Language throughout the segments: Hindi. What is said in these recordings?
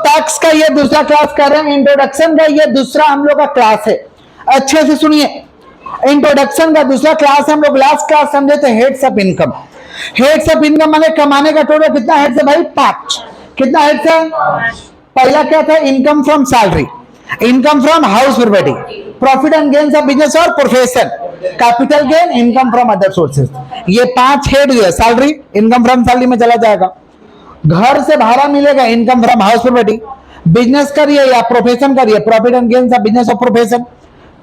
टैक्स का ये दूसरा क्लास कर रहे हैं, इंट्रोडक्शन का ये दूसरा हम लोग का क्लास है। अच्छे से सुनिए, इंट्रोडक्शन का दूसरा क्लास हम लोग लास्ट क्लास समझे थे heads of income. Heads of income माने कमाने का टोटल कितना हेड्स है भाई? 5। कितना हेड्स है? पहला क्या था? Income from salary, income from house property, profit and gains of business और profession, capital gain, income from other sources. ये 5 हेड जो है सैलरी, इनकम फ्रॉम सैलरी में चला जाएगा। घर से भाड़ा मिलेगा, income from house property. Business करिए या प्रोफेशन करिए, profit and gains of business और प्रोफेशन।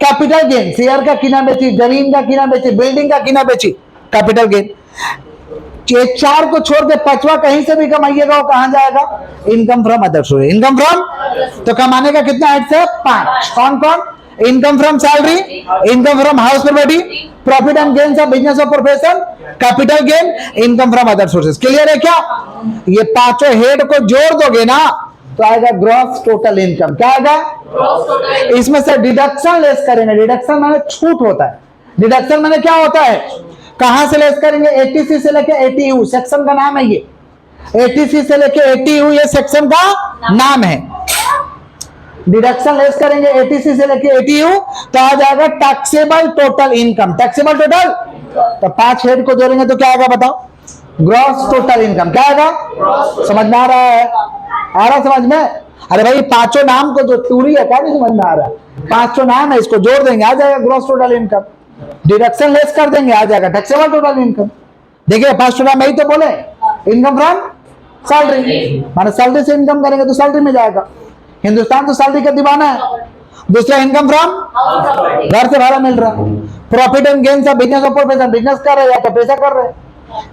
कैपिटल गेन, शेयर का किना बेची, जमीन का किना बेची, बिल्डिंग का किना बेची, कैपिटल गेन। ये 4 को छोड़ के 5वां कहीं से भी कमाइएगा वो कहां जाएगा? Income from other source. Income from, तो कमाने का कितना हेड्स है? 5। कौन कौन? Income from salary, income from house property, profit and gains of business और profession, capital gain, income from other sources. Clear है क्या? ये 5 हेड को जोड़ दोगे ना तो आएगा ग्रॉस टोटल इनकम। क्या आएगा? इसमें से डिडक्शन लेस करेंगे। डिडक्शन माने छूट होता है। डिडक्शन माने क्या होता है? कहां से लेस करेंगे? 80C से लेके 80U, सेक्शन का नाम है ये। 80C से लेके 80U ये सेक्शन का नाम है। डिडक्शन लेस करेंगे 80C से लेके 80U तो आ जाएगा taxable total income. Taxable total, तो 5 हेड को जोड़ेंगे तो क्या आएगा बताओ? Gross total income. क्या आएगा? समझ में आ रहा है? आ रहा समझ में? अरे भाई 5 नाम को जो टूरी है क्या नहीं समझ में आ रहा है? 5 नाम है, इसको जोड़ देंगे आ जाएगा gross total income. Deduction less कर देंगे आ जाएगा टैक्सेबल टोटल इनकम। देखिए 5 नाम यही तो बोले, इनकम फ्रॉम सैलरी, माने सैलरी से इनकम करेंगे तो सैलरी में जाएगा। हिंदुस्तान तो सैलरी का दीवाना है। दूसरा इनकम फ्रॉम, घर से भाड़ा मिल रहा है। Profit and gains of business और प्रोफेशन, बिजनेस कर रहे हैं या तो पैसा कर रहे हैं।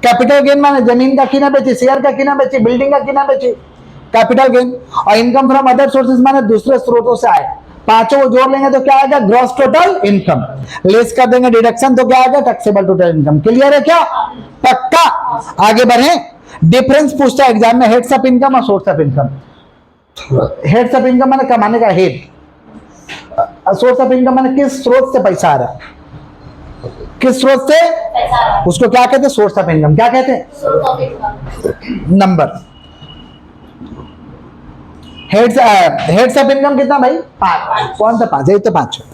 कैपिटल गेन माने जमीन का किना बेची, शेयर का किना बेची, बिल्डिंग का किना बेची, कैपिटल गेन। और इनकम फ्रॉम अदर सोर्सेज माने दूसरे स्रोतों से आए। 5 को जोड़ लेंगे तो क्या आएगा? Gross total income. लेस कर देंगे डिडक्शन तो क्या आएगा? Taxable total income. क्लियर है क्या? पक्का? आगे बढ़े। डिफरेंस पूछता है एग्जाम में हेड्स ऑफ इनकम और source of income. Heads of income माने कमाने का हेड, सोर्स ऑफ इनकम माने किस स्रोत से पैसा आ रहा है, किस स्रोत से, उसको क्या कहते हैं? Source of income. क्या कहते हैं? नंबर। हेड्स ऑफ इनकम कितना भाई? 5। कौन सा 5? यही तो 5 है।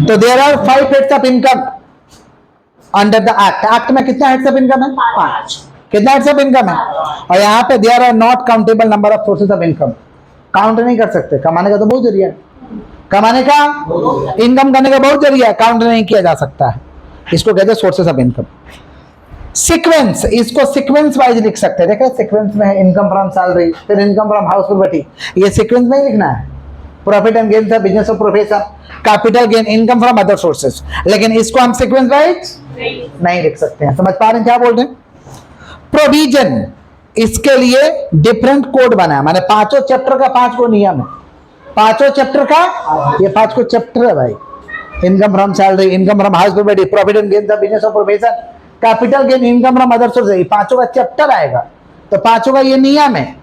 तो there are 5 heads of income under the act. Act में कितना हेड्स ऑफ इनकम है? 5। कितना हेड्स ऑफ इनकम है? और यहाँ पे there are not countable number of sources of income. Count नहीं कर सकते। कमाने का तो बहुत जरिया है, कमाने का, इनकम करने का बहुत जरिया है, काउंट नहीं किया जा सकता है। इसको कहते हैं सोर्सेज ऑफ इनकम। सीक्वेंस, इसको सीक्वेंस वाइज लिख सकते हैं। देखो सीक्वेंस में है इनकम फ्रॉम सैलरी, फिर इनकम फ्रॉम हाउस प्रॉपर्टी। ये सीक्वेंस में ही लिखना है। प्रॉफिट एंड गेन था बिजनेस और profession, capital gain, income from other sources. लेकिन इसको हम सीक्वेंस वाइज नहीं लिख सकते हैं। समझ पा रहे हैं क्या बोल रहे हैं? प्रोविजन, इसके लिए डिफरेंट कोड बना है। माने 5 चैप्टर का 5 को नियम है। 5 चैप्टर का ये 5 को चैप्टर है भाई। Income from salary, income from house property, profit and gain था बिजनेस और profession, capital gain, income from other sources. 5 का चैप्टर आएगा तो 5 का ये नियम है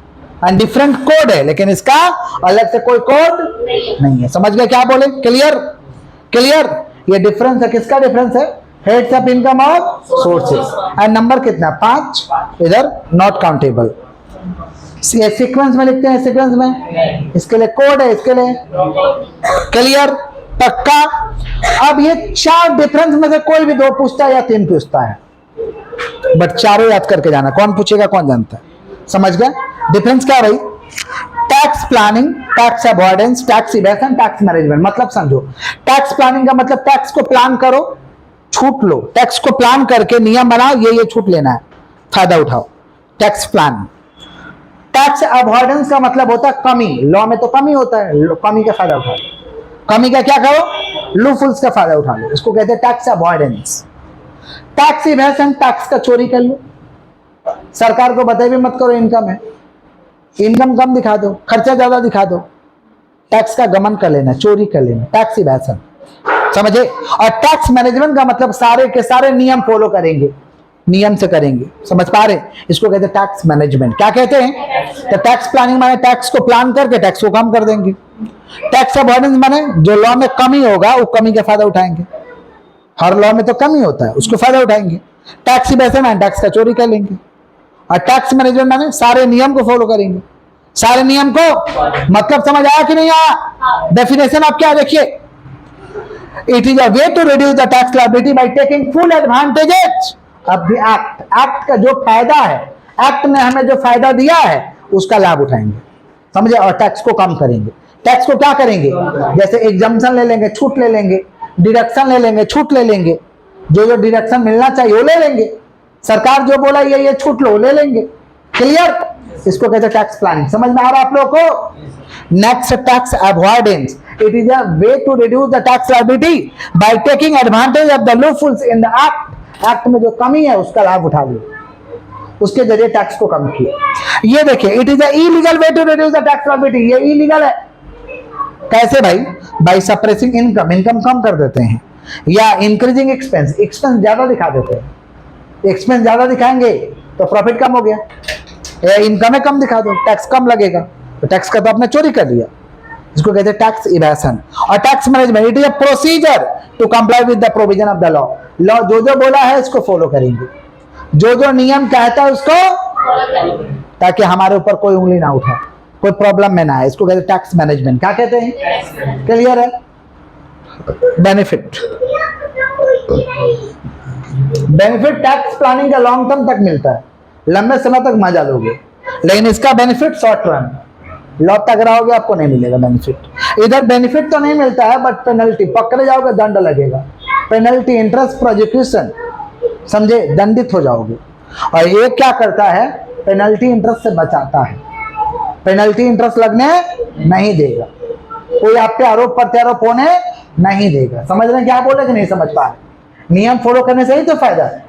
एंड डिफरेंट कोड है, लेकिन इसका अलग से कोई कोड नहीं है। समझ गए क्या बोले? क्लियर? क्लियर? ये डिफरेंस है। किसका डिफरेंस है? हेड्स ऑफ इनकम और सोर्सेज। एंड नंबर कितना? 5। इधर नॉट काउंटेबल। सीक्वेंस में लिखते हैं, सीक्वेंस में इसके लिए कोड है, इसके लिए। क्लियर? पक्का? अब ये 4 डिफरेंस में से कोई भी 2 पूछता है या 3 पूछता है, बट चारों याद करके जाना। कौन पूछेगा कौन जानता है? समझ गया? डिफरेंस क्या है भाई? Tax planning, tax avoidance, tax evasion, tax management. मतलब समझो, टैक्स प्लानिंग का मतलब टैक्स को प्लान करो, छूट लो। टैक्स को प्लान करके नियम बनाओ, ये छूट लेना है, फायदा उठाओ, टैक्स प्लान। टैक्स अवॉइडेंस का मतलब होता है कमी। लॉ में तो कमी होता है, कमी का फायदा उठाओ। कमी का क्या करो? लूफुल्स का फायदा उठा लो, इसको कहते हैं tax avoidance. Tax evasion, tax का चोरी कर लो। सरकार को बताए भी मत करो इनकम है, इनकम कम दिखा दो, खर्चा ज्यादा दिखा दो, टैक्स का गमन कर लेना, चोरी कर लेना, टैक्स इवेशन। समझे? और टैक्स मैनेजमेंट का मतलब सारे के सारे नियम फॉलो करेंगे, नियम से करेंगे। समझ पा रहे? इसको कहते हैं टैक्स मैनेजमेंट। क्या कहते हैं? तो टैक्स प्लानिंग माने टैक्स को प्लान करके टैक्स को कम कर देंगे। टैक्स अवॉइडेंस माने जो लॉ में कमी होगा वो कमी का फायदा उठाएंगे। हर लॉ में तो कमी होता है, उसको फायदा उठाएंगे। टैक्स इवेशन माने टैक्स का चोरी कर लेंगे। और टैक्स मैनेजमेंट माने सारे नियम को फॉलो करेंगे। सारे नियम को मतलब समझ आया कि नहीं आया? डेफिनेशन आप क्या देखिए, it is a way to reduce the tax liability by taking full advantages of the act. Act का जो फायदा है, एक्ट ने हमें जो फायदा दिया है उसका लाभ उठाएंगे, समझे, और टैक्स को कम करेंगे। टैक्स को क्या करेंगे, जैसे एग्जम्पशन ले लेंगे, छूट ले लेंगे, डिडक्शन ले लेंगे, छूट ले लेंगे, जो जो डिडक्शन मिलना चाहिए वो ले लेंगे, सरकार जो बोला ये छूट लो ले लेंगे। क्लियर? इसको कहते हैं टैक्स प्लानिंग। समझ में आ रहा है आप लोगों को? Next, tax avoidance. It is a way to reduce the tax liability by taking advantage of the loopholes in the act. Act में जो कमी है उसका लाभ उठा लो, उसके जरिए टैक्स को कम किया। ये देखिए, it is a illegal way to reduce the tax liability. ये इलीगल है। कैसे भाई? बाय सप्रेसिंग इनकम, इनकम कम कर देते हैं, या इंक्रीजिंग एक्सपेंस, एक्सपेंस ज्यादा दिखा देते हैं। एक्सपेंस ज्यादा दिखाएंगे तो प्रॉफिट कम हो गया, या इनकम कम दिखा दो, टैक्स कम लगेगा, तो टैक्स का तो आपने चोरी कर लिया। इसको कहते हैं टैक्स इवेशन। और tax management, it is a procedure to comply with the provision of the law. Law जो जो बोला है इसको फॉलो करेंगे, जो जो नियम कहता है उसको, ताकि हमारे ऊपर कोई उंगली ना उठाए, कोई प्रॉब्लम में ना आए। इसको कहते हैं टैक्स मैनेजमेंट। क्या कहते हैं? क्लियर है? बेनिफिट, बेनिफिट टैक्स प्लानिंग का लॉन्ग टर्म तक मिलता है, लंबे समय तक मजा लोगे, लेकिन इसका बेनिफिट शॉर्ट टर्म, लॉ तक रहोगे आपको नहीं मिलेगा बेनिफिट। इधर बेनिफिट तो नहीं मिलता है, बट पेनल्टी, पकड़े जाओगे दंड लगेगा, पेनल्टी, इंटरेस्ट, प्रोसिक्यूशन, समझे, दंडित हो जाओगे। और ये क्या करता है? पेनल्टी इंटरेस्ट से बचाता है, पेनल्टी इंटरेस्ट लगने नहीं देगा, कोई आप पे आरोप प्रत्यारोप होने नहीं देगा। समझ रहे हैं क्या बोले कि नहीं समझ पा रहे? नियम फॉलो करने से ही तो फायदा है।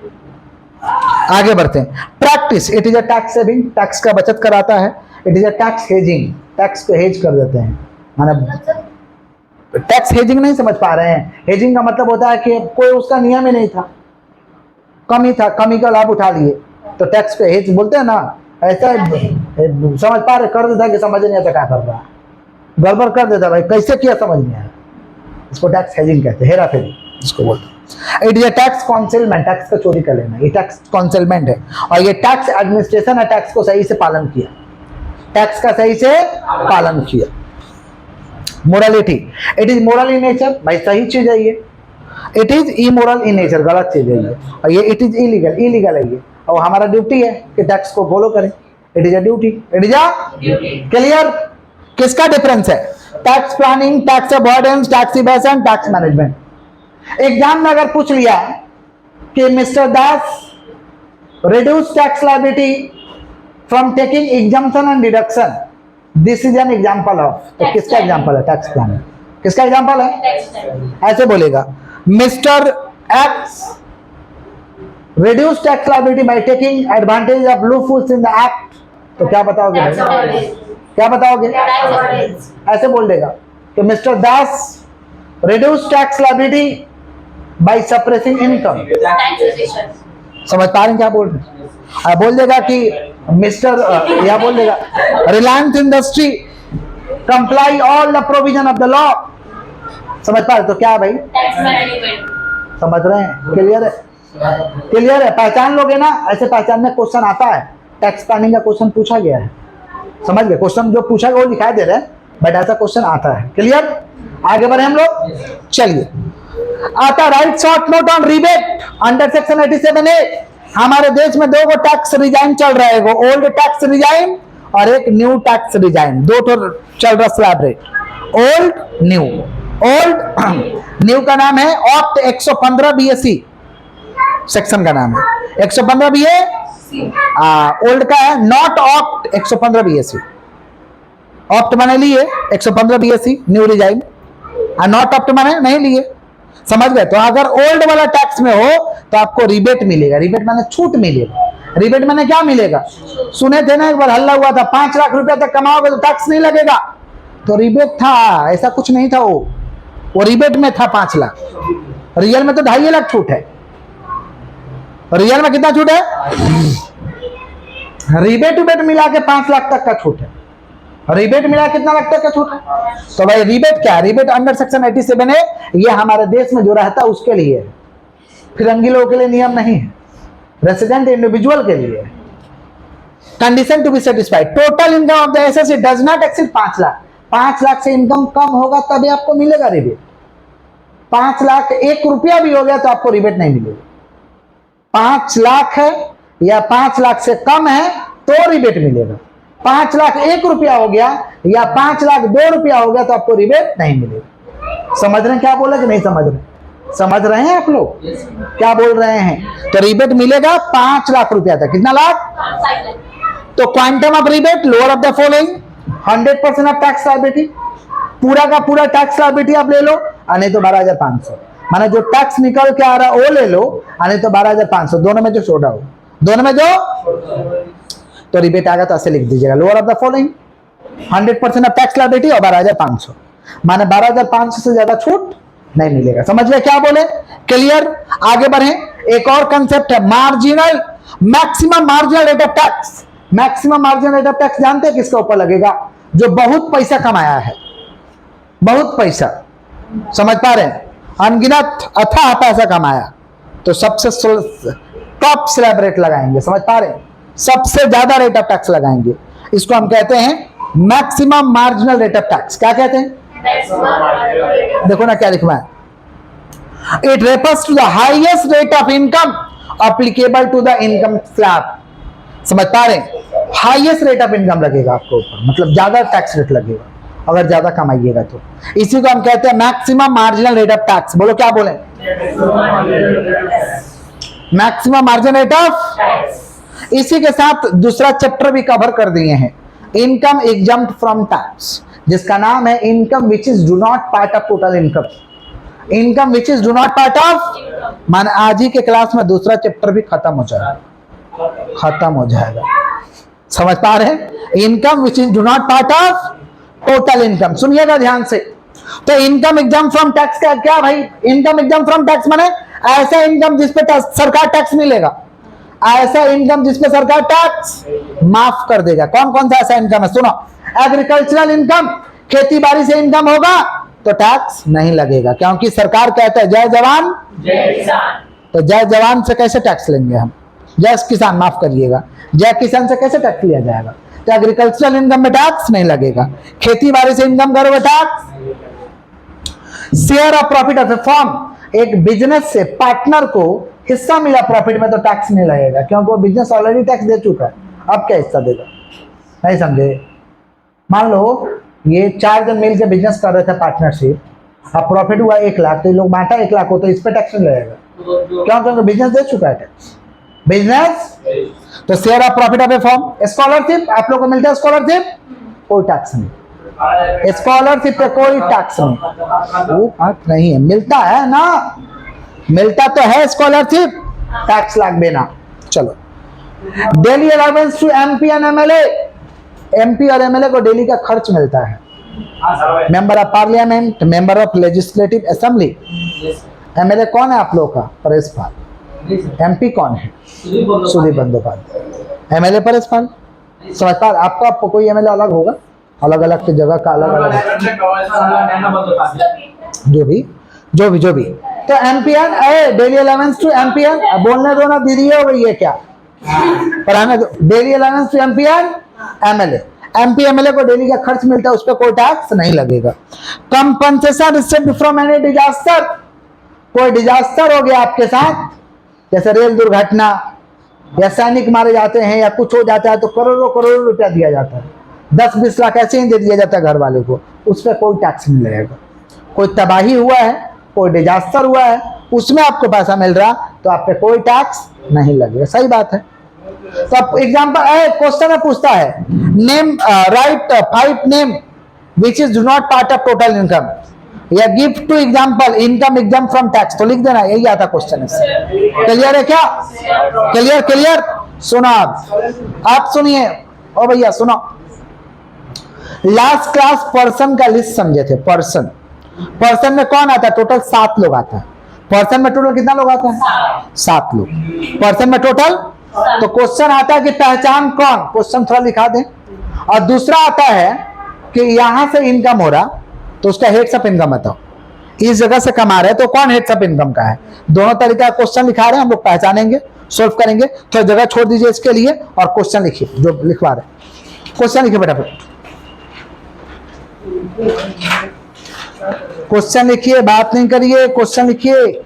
आगे बढ़ते हैं। Practice, it is a tax saving, tax का बचत कराता है। It is a tax hedging, tax को हेज कर देते हैं। माने टैक्स हेजिंग नहीं समझ पा रहे हैं? हेजिंग का मतलब होता है कि कोई उसका नियम ही नहीं था, कमी था, कमी का लाभ उठा लिए, तो टैक्स को हेज बोलते हैं ना। ऐसा समझ पा रहे? कर देता कि समझ नहीं आता क्या कर रहा है, गड़बड़ कर देता भाई, कैसे किया समझ नहीं आया, इसको टैक्स हेजिंग कहते हैं, हेरा फेरी इसको बोलते हैं। It is a tax concealment, tax का चोरी कर लेना, ये टैक्स कॉन्सिलमेंट है। और ये टैक्स एडमिनिस्ट्रेशन है, टैक्स को सही से पालन किया, टैक्स का सही से पालन किया। Morality, it is moral in nature, भाई सही चीज है ये। It is immoral in nature, गलत चीज है ये। और ये इट इज इलीगल, इलीगल है ये, और हमारा ड्यूटी है कि टैक्स को फॉलो करें। It is a duty, it is a clear. किसका डिफरेंस है? Tax planning, tax avoidance, tax evasion, tax management. Exam में अगर पूछ लिया कि mister Das reduce tax liability from taking exemption and deduction, this is an example of, तो किसका एग्जांपल है? Tax planning. किसका एग्जांपल है? ऐसे बोलेगा, mister x reduce tax liability by taking advantage of loopholes in the act, तो क्या बताओगे भाई? क्या बताओगे? ऐसे बोल देगा कि mister Das reduce tax liability by suppressing income. समझ पा रहे हैं क्या बोल रहे? बोल देगा कि मिस्टर, या बोल देगा Reliance industry comply all the provision of the law. समझ पा रहे? तो क्या है भाई? समझ रहे हैं? क्लियर है? क्लियर है? पहचान लोगे ना, ऐसे पहचानने क्वेश्चन आता है, टैक्स प्लानिंग का क्वेश्चन पूछा गया है, समझ गए? क्वेश्चन जो पूछा गया वो दिखाई दे रहा है, बट ऐसा क्वेश्चन आता है। क्लियर? आगे बढ़े हम लोग, चलिए। आता right short note on rebate under section 87A। हमारे देश में दो टैक्स रिजाइन चल रहा है, वो ओल्ड टैक्स रिजाइन और एक न्यू टैक्स रिजाइन, दो तो चल रहा slab rate, old new. Old new का नाम है ऑक्ट 115 BSC, सेक्शन का नाम है 115 BA। ओल्ड का है नॉट ऑक्ट 115 BSC। ऑप्ट माने लिए 115 BSC न्यू रिजाइन, और नॉट ऑप्ट माने नहीं लिए। समझ गए? तो अगर ओल्ड वाला टैक्स में हो तो आपको रिबेट मिलेगा, रिबेट माने छूट मिलेगा। रिबेट माने क्या मिलेगा? सुने थे ना एक बार हल्ला हुआ था, 5 लाख रुपया तक कमाओगे तो टैक्स नहीं लगेगा, तो रिबेट था, ऐसा कुछ नहीं था। वो रिबेट में था 5 लाख, रियल में तो 2.5 लाख छूट है। रियल में कितना छूट है? रिबेट उबेट मिला के 5 लाख तक का छूट है। रिबेट मिला कितना लाख तक का छूट है? तो भाई रिबेट क्या है? रिबेट अंडर सेक्शन 87A, ये हमारे देश में जो रहता है उसके लिए है, फिरंगी लोगों के लिए नियम नहीं है, रेसिडेंट इंडिविजुअल के लिए है। Condition to be satisfied, total income of the SSC does not exceed 5 lakh. 5 lakh से इनकम कम होगा तभी आपको मिलेगा रिबेट। 5 लाख 1 रुपया भी हो गया तो आपको रिबेट नहीं मिलेगा। 5 लाख है या 5 लाख से कम है तो रिबेट मिलेगा। 5 लाख 1 रुपया हो गया या 5 लाख 2 रुपया हो गया तो आपको रिबेट नहीं मिलेगा। समझ रहे हैं क्या बोला कि नहीं समझ रहे? समझ रहे हैं आप लोग क्या बोल रहे हैं? तो रिबेट मिलेगा 5 लाख रुपया तक। कितना लाख? तो quantum of rebate lower of the following 100% of tax liability, पूरा का पूरा टैक्स लायबिलिटी आप ले लो, नहीं तो 12,500, माने जो टैक्स निकल के आ रहा है वो ले लो, नहीं तो 12,500, दोनों में जो छोटा हो, दोनों में जो तो रिबेट आएगा तो ऐसे लिख दीजिएगा lower of the following 100% of tax liability और 12,500, माने 12,500 से ज्यादा छूट नहीं मिलेगा। समझ गए क्या बोले? क्लियर? आगे बढ़े। एक और कंसेप्ट है marginal, maximum marginal rate of tax. Maximum marginal rate of tax जानते हैं किसके ऊपर लगेगा? जो बहुत पैसा कमाया है, बहुत पैसा, समझ पा रहे हैं? अनगिनत अथाह पैसा कमाया तो सबसे टॉप स्लैब रेट लगाएंगे। समझ पा रहे हैं? सबसे ज्यादा रेट ऑफ टैक्स लगाएंगे। इसको हम कहते हैं maximum marginal rate of tax. क्या कहते हैं? देखो ना क्या लिखा है, it refers to the highest rate of income applicable to the income slab. समझ पा रहे हैं? हाईएस्ट रेट ऑफ इनकम लगेगा आपको ऊपर, मतलब ज्यादा टैक्स रेट लगेगा अगर ज्यादा कमाइएगा तो। इसी को हम कहते हैं maximum marginal rate of tax. बोलो क्या बोले? Maximum marginal rate of. इसी के साथ दूसरा चैप्टर भी कवर कर दिए हैं, इनकम एग्जम्प्ट फ्रॉम टैक्स, जिसका नाम है income which is do not part of total income. Income which is do not part of, मान आज ही के क्लास में दूसरा चैप्टर भी खत्म हो जाएगा, खत्म हो जाएगा। समझ पा रहे हैं? Income which is do not part of total income. सुनिएगा ध्यान से। तो इनकम एग्जाम फ्रॉम टैक्स का क्या भाई? इनकम एग्जाम फ्रॉम टैक्स माने ऐसा इनकम जिसपे सरकार टैक्स नहीं लेगा, ऐसा इनकम जिसपे सरकार टैक्स माफ कर देगा। कौन कौन सा ऐसा इनकम है? सुनो, एग्रीकल्चरल इनकम, खेती बाड़ी से इनकम होगा तो टैक्स नहीं लगेगा, क्योंकि सरकार कहता है जय जवान जय किसान। तो जय जवान से कैसे टैक्स लेंगे हम? जय किसान, माफ करिएगा, जय किसान से कैसे टैक्स लिया जाएगा? तो एग्रीकल्चरल इनकम में टैक्स नहीं लगेगा। खेती बाड़ी से इनकम करोगे tax. Share of profit of A firm, एक बिजनेस से पार्टनर को हिस्सा मिला प्रॉफिट में तो टैक्स नहीं लगेगा, क्योंकि वो बिजनेस ऑलरेडी टैक्स दे चुका है, अब क्या हिस्सा देगा? नहीं समझे? मान लो ये 4 जन मिल के बिजनेस कर रहे थे पार्टनरशिप, अब प्रॉफिट हुआ 1 लाख, तो ये लोग बांटा 1 लाख हो तो इस पे टैक्स नहीं लगेगा, क्योंकि बिजनेस दे चुका है टैक्स, बिजनेस। तो share of profit of A firm, scholarship आप लोग को मिलता है, स्कॉलरशिप कोई टैक्स नहीं, स्कॉलरशिप पे कोई टैक्स नहीं, वो बात नहीं है, मिलता है ना, मिलता तो है स्कॉलरशिप, टैक्स लाग देना। चलो, daily allowance to MP and MLA, MP और एमएलए को डेली का खर्च मिलता है। Member of parliament, member of legislative assembly. MLA कौन है आप लोग का? परेश पाल। एमपी कौन है? सुदीप बंदोपाध्याय। एमएलए परेश पाल। समझ पा? आपका कोई एमएलए अलग होगा, अलग अलग की जगह का अलग अलग, जो भी। तो MPN daily allowance to MPN, बोलने दो ना दीदी, हो गई है क्या? पर हमें daily allowance to MPN MLA, MP MLA को डेली का खर्च मिलता है, उस पर कोई टैक्स नहीं लगेगा। Compensation received from any disaster, कोई डिजास्टर हो गया आपके साथ, जैसे रेल दुर्घटना या सैनिक मारे जाते हैं या कुछ हो जाता है तो करोड़ों करोड़ों रुपया दिया जाता है, 10-20 लाख ऐसे ही दे दिया जाता है घर वाले को, उस पर कोई टैक्स नहीं लगेगा। कोई तबाही हुआ है, कोई डिजास्टर हुआ है, उसमें आपको पैसा मिल रहा तो आप पे कोई टैक्स नहीं लगेगा। सही बात है। तो अब एग्जांपल क्वेश्चन में पूछता है, name write 5 name which is do not part of total income, या give two example income exempt from tax, तो लिख देना, यही आता क्वेश्चन है। क्लियर है क्या? क्लियर। सुनो आप सुनिए, ओ भैया सुनो, लास्ट क्लास पर्सन का लिस्ट समझे थे। पर्सन में कौन आता है? टोटल 7 लोग आता है। पर्सन में टोटल कितना लोग आता है? 7 लोग पर्सन में टोटल। तो क्वेश्चन आता है कि पहचान कौन, क्वेश्चन थोड़ा लिखा दें। और दूसरा आता है कि यहां से इनकम हो रहा तो उसका हेड्स ऑफ इनकम बताओ, इस जगह से कमा रहे तो कौन हेड्स ऑफ इनकम का है। दोनों तरीका क्वेश्चन लिखा रहे हैं हम लोग, पहचानेंगे। सॉल्व करेंगे। तो जगह छोड़ दीजिए इसके लिए और क्वेश्चन लिखिए जो लिखवा रहे। क्वेश्चन लिखिए फटाफट, क्वेश्चन लिखिए, बात नहीं करिए, क्वेश्चन लिखिए।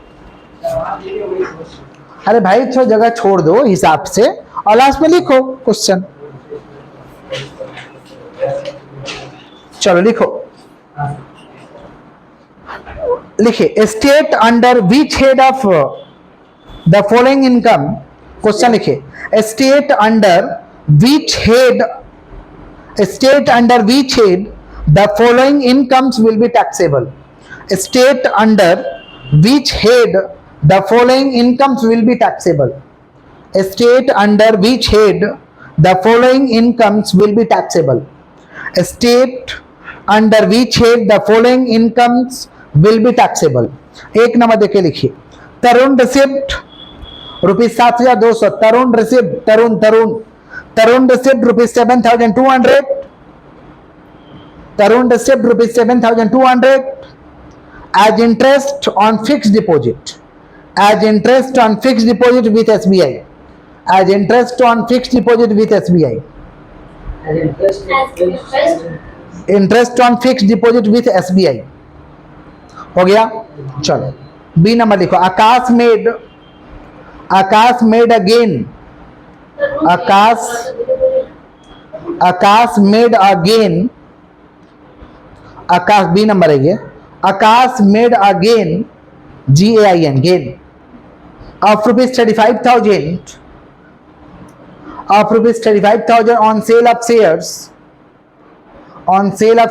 अरे भाई थोड़ा जगह छोड़ दो हिसाब से और लास्ट में लिखो क्वेश्चन। चलो लिखो, लिखिए state under which head of the following income. Question लिखिए state under which head, state under which head the following incomes will be taxable. State under which head the following incomes will be taxable. State under which head the following incomes will be taxable. State under which head the following incomes will be taxable. एक नंबर देखे लिखिए, Tarun receipt ₹7,200। Tarun receipt, Tarun receipt ₹7,200। Tarun receipt ₹7,200 as interest on fixed deposit, as interest on fixed deposit with SBI, as interest on fixed deposit with SBI, interest on fixed deposit with SBI। हो गया। चलो बी नंबर लिखो, Akash made a gain, Akash made a gain, Akash B number है ये, Akash made a gain GAIN gain of ₹35,000 on sale of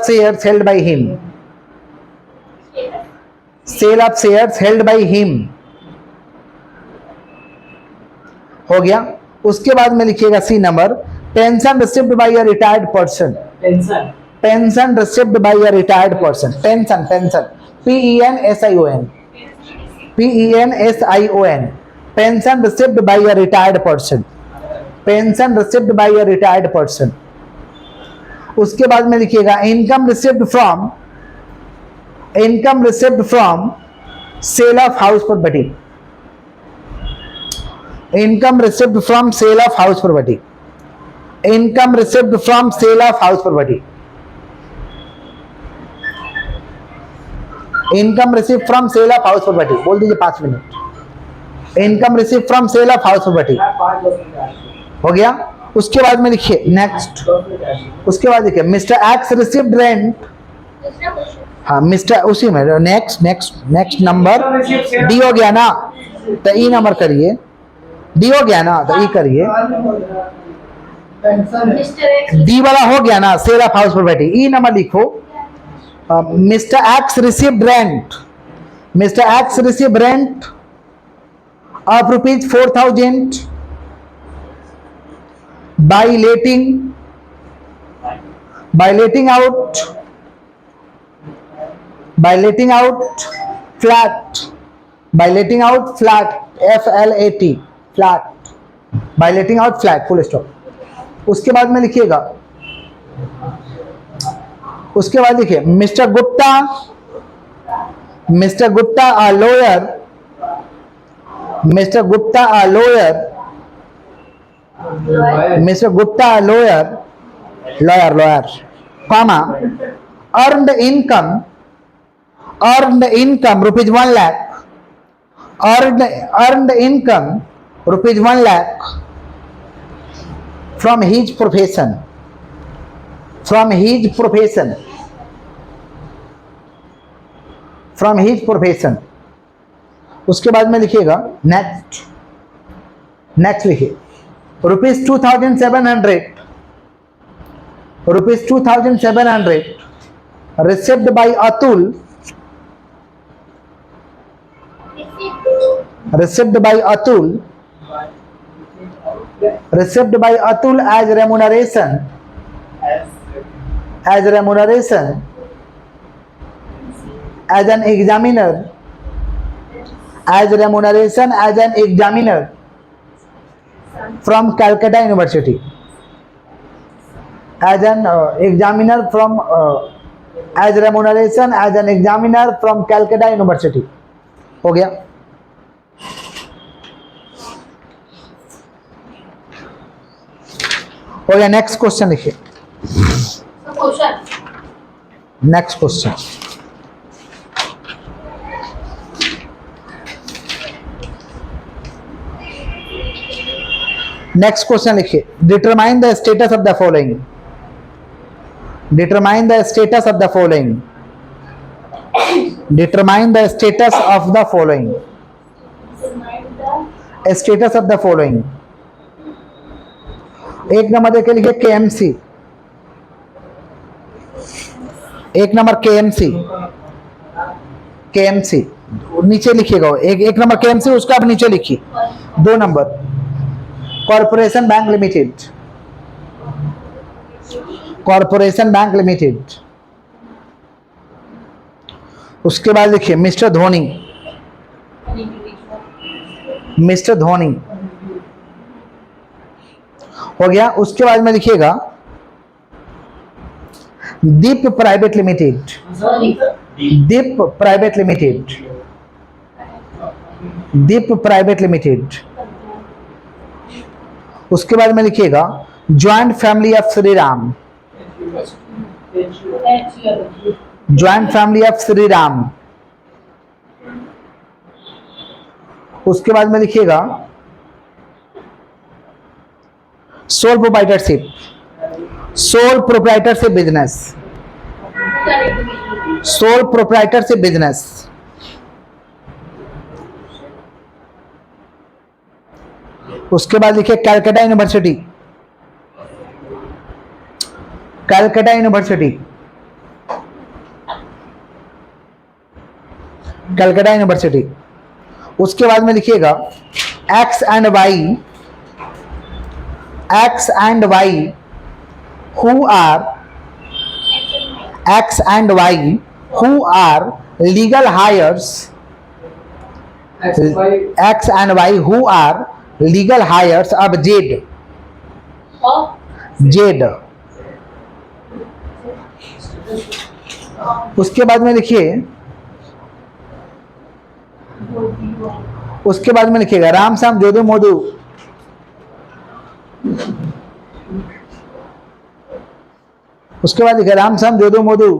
shares, held by him, sale of shares held by him। हो गया। उसके बाद में लिखिएगा C number, pension received bye a retired person, pension received bye a retired person, पेंशन PENSION, pension received bye a retired person, pension received bye a retired person. उसके बाद में लिखिएगा income received from sale of house property, income received from sale of house property, income received from sale of house property, income receive from sale of house property. बोल दीजिए 5 minute. Income receive from sale of house property हो गया। उसके बाद में लिखिए नेक्स्ट, उसके बाद देखिए मिस्टर एक्स रिसीव्ड रेंट, हाँ मिस्टर उसी में नेक्स्ट नंबर डी हो गया ना, तो ई नंबर करिए, डी हो गया ना तो ई करिए, डी वाला हो गया ना sale of house property. E number लिखो, Mr. X received rent, Mr. X received rent of ₹4,000 by letting out flat, FLAT, flat, by letting out flat, full stop। उसके बाद में लिखिएगा, उसके बाद देखिए mister Gupta a lawyer, mister Gupta a lawyer, comma earned income ₹1 lakh, earned income ₹1 lakh from his profession, from his profession। उसके बाद में लिखिएगा नेक्स्ट लिखिए ₹2,700 received by Atul, received by Atul as remuneration, as an examiner, from Calcutta University, as an examiner from as remuneration as an examiner from Calcutta University। हो गया। हो गया। नेक्स्ट क्वेश्चन लिखिए। नेक्स्ट क्वेश्चन, नेक्स्ट क्वेश्चन लिखिए। Determine the status of the following. Determine the status of the following. Determine the status of the following. Status of the following. एक नंबर देखे लिखिए केएमसी। एक नंबर केएमसी। केएमसी नीचे लिखिएगा। एक नंबर केएमसी, उसका आप नीचे लिखिए। 2 number corporation bank limited. Corporation bank limited. उसके बाद लिखिए मिस्टर धोनी। मिस्टर धोनी हो गया। उसके बाद में लिखिएगा Deep private Limited. Deep private Limited. Deep private Limited. उसके बाद में लिखिएगा joint family of Shri Ram. Joint family of Shri Ram. उसके बाद में लिखिएगा sole proprietorship. Sole proprietorship business. Sole proprietorship business. उसके बाद लिखिए Calcutta University. Calcutta University. Calcutta University. उसके बाद में लिखिएगा X and Y. X and Y who are. X and Y who are legal heirs. X and Y who are legal heirs of Z. Z. उसके बाद में लिखिए, उसके बाद में लिखिएगा राम श्याम जोधू मोदू। उसके बाद लिखिए Ram Shyam Jodhu Modu.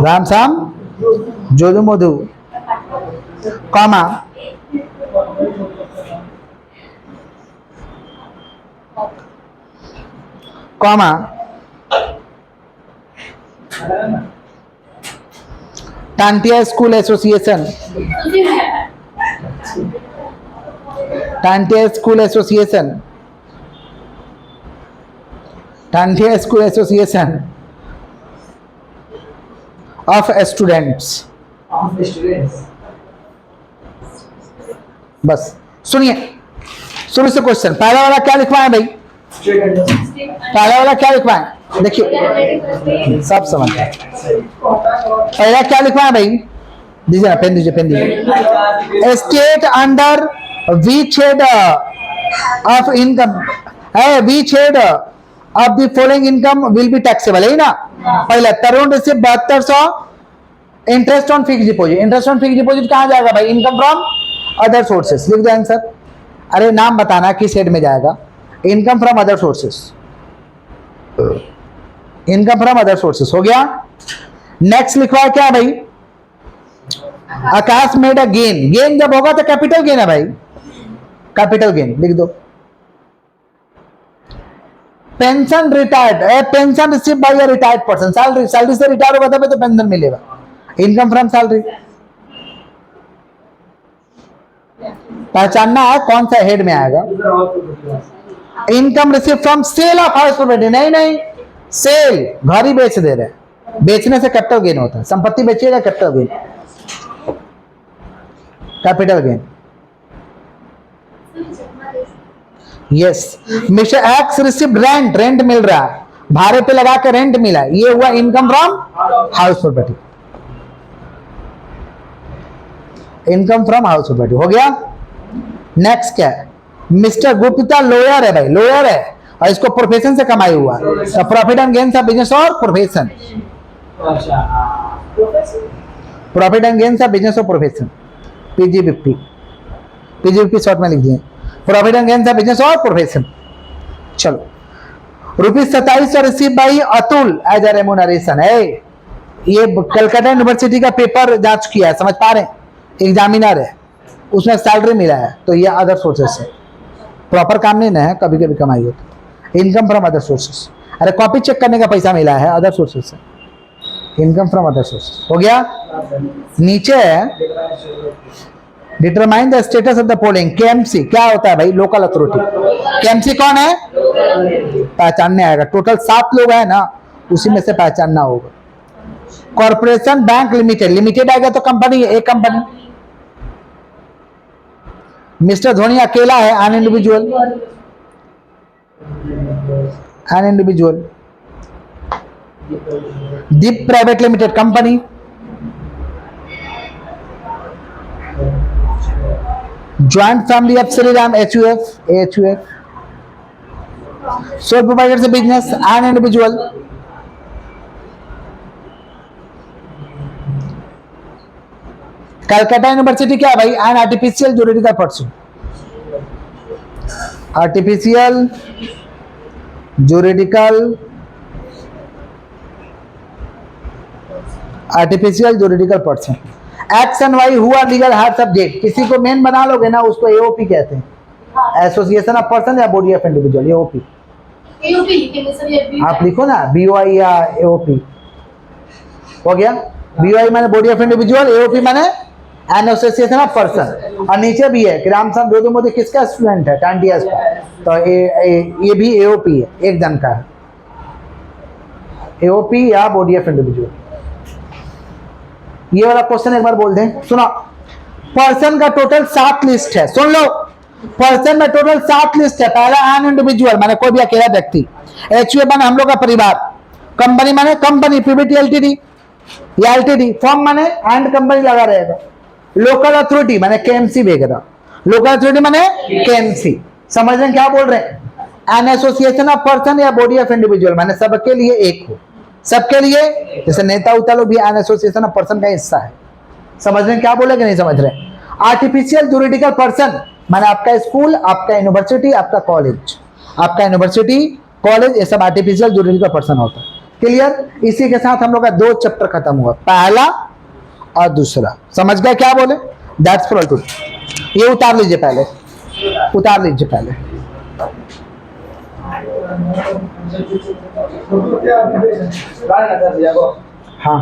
Ram Shyam Jodhu Modu comma comma Tantia school association. Tantia school association. Tantia school association of students. बस सुनिए, शुरू से क्वेश्चन। पहला वाला क्या लिखवाएं भाई? पहला वाला क्या लिखवाएं? देखिए सब समझ गए। पहला क्या लिखवाएं भाई? दीजिए ना, पेन दीजिए, पेन दीजिए। State under which head of income है, which head of the following income will be taxable, है ना? पहला Tarun receive 7200 interest on fix deposit. Interest on fix deposit कहां जाएगा भाई? Income from other sources. लिख दो आंसर। अरे नाम बताना किस हेड में जाएगा। Income from other sources. Income from other sources हो गया। नेक्स्ट लिखवा क्या भाई? आकाश मेड अ गेन। गेन जब होगा तो कैपिटल गेन है भाई, कैपिटल गेन लिख दो। Pension retired, pension receive by a retired person. Salary, salary से रिटायर होगा तब तो पेंशन मिलेगा। Income from salary. पहचानना है कौन सा हेड में आएगा। Income receive from sale of house property. नहीं नहीं, सेल घर ही बेच दे रहे हैं, बेचने से कैपिटल गेन होता है। संपत्ति बेचिएगा capital gain, capital gain. Yes, mister X receive rent. Rent मिल रहा है, भाड़े पे लगा के रेंट मिला, ये हुआ income from house property. Income from house property हो गया। नेक्स्ट क्या है? मिस्टर गुप्ता लॉयर है भाई, लॉयर है और इसको प्रोफेशन से कमाई हुआ है। Profit and gain of business और profession. Profit and gains of business और प्रोफेशन, पीजीबीपी, पीजीबीपी शॉर्ट में लिख दिए, profit and gains of business और प्रोफेशन। चलो, ₹27 receive by Atul as a remuneration है। ये कलकत्ता यूनिवर्सिटी का पेपर जांच किया है, समझ पा रहे हैं, एग्जामिनर है, उसमें सैलरी मिला है, तो ये अदर सोर्सेस है, प्रॉपर काम नहीं ना है, कभी कभी कमाई होती, इनकम फ्रॉम अदर सोर्सेस। अरे कॉपी चेक करने का पैसा मिला है, अदर सोर्सेस है, इनकम फ्रॉम अदर सोर्सेस। हो गया। नीचे है determine the status of the polling, KMC क्या होता है भाई, लोकल अथॉरिटी। केएमसी कौन है, पहचानने आएगा, टोटल 7 लोग हैं ना, उसी में से पहचानना होगा। कॉर्पोरेशन बैंक लिमिटेड, लिमिटेड आएगा तो कंपनी है, एक कंपनी। मिस्टर धोनी अकेला है, an individual, an individual. Deep private limited company. Joint family of Shriram, HUF, HUF. Sole provider से business, an individual. Calcutta university क्या है भाई, an artificial juridical person, artificial juridical, artificial juridical person. X and Y who are legal heads of Z, किसी को मेन बना लोगे ना, उसको एओपी कहते हैं, एसोसिएशन ऑफ पर्सन या बॉडी ऑफ इंडिविजुअल, एओपी। आप लिखो ना बीओआई या एओपी, हो गया। बीओआई माने बॉडी ऑफ इंडिविजुअल, एओपी माने एन एसोसिएशन ऑफ पर्सन। और नीचे भी है कि रामचंद्र जोदो मोदी किसका स्टूडेंट है, टांटियास का, तो ये भी एओपी है, एक जन का है, एओपी या बॉडी ऑफ इंडिविजुअल। ये वाला क्वेश्चन एक बार बोल दें, सुनो। पर्सन का टोटल 7 लिस्ट है, सुन लो, पर्सन में टोटल 7 लिस्ट है। पहला एन इंडिविजुअल माने कोई भी अकेला व्यक्ति, एचयूए माने हम लोग का परिवार, कंपनी माने कंपनी, पीबीटी एलटीडी या एलटीडी, फॉर्म माने एंड कंपनी लगा रहेगा, लोकल अथॉरिटी माने केएमसी वगैरह, लोकल अथॉरिटी माने केएमसी। समझ रहे क्या बोल रहे हैं। एन एसोसिएशन ऑफ पर्सन या बॉडी ऑफ इंडिविजुअल माने सबके लिए एक हो, सबके लिए, जैसे नेता उता लोग भी एन एसोसिएशन ऑफ पर्सन का हिस्सा है। समझ रहे हैं क्या बोले कि नहीं समझ रहे। आर्टिफिशियल जुरिडिकल पर्सन माने आपका स्कूल, आपका यूनिवर्सिटी, आपका कॉलेज, आपका यूनिवर्सिटी कॉलेज, ये सब आर्टिफिशियल जुरिडिकल पर्सन होता है। क्लियर। इसी के साथ हम लोग का 2 चैप्टर खत्म हुआ, पहला और दूसरा। समझ गए क्या बोले। That's for today. ये उतार लीजिए पहले, उतार लीजिए पहले। हाँ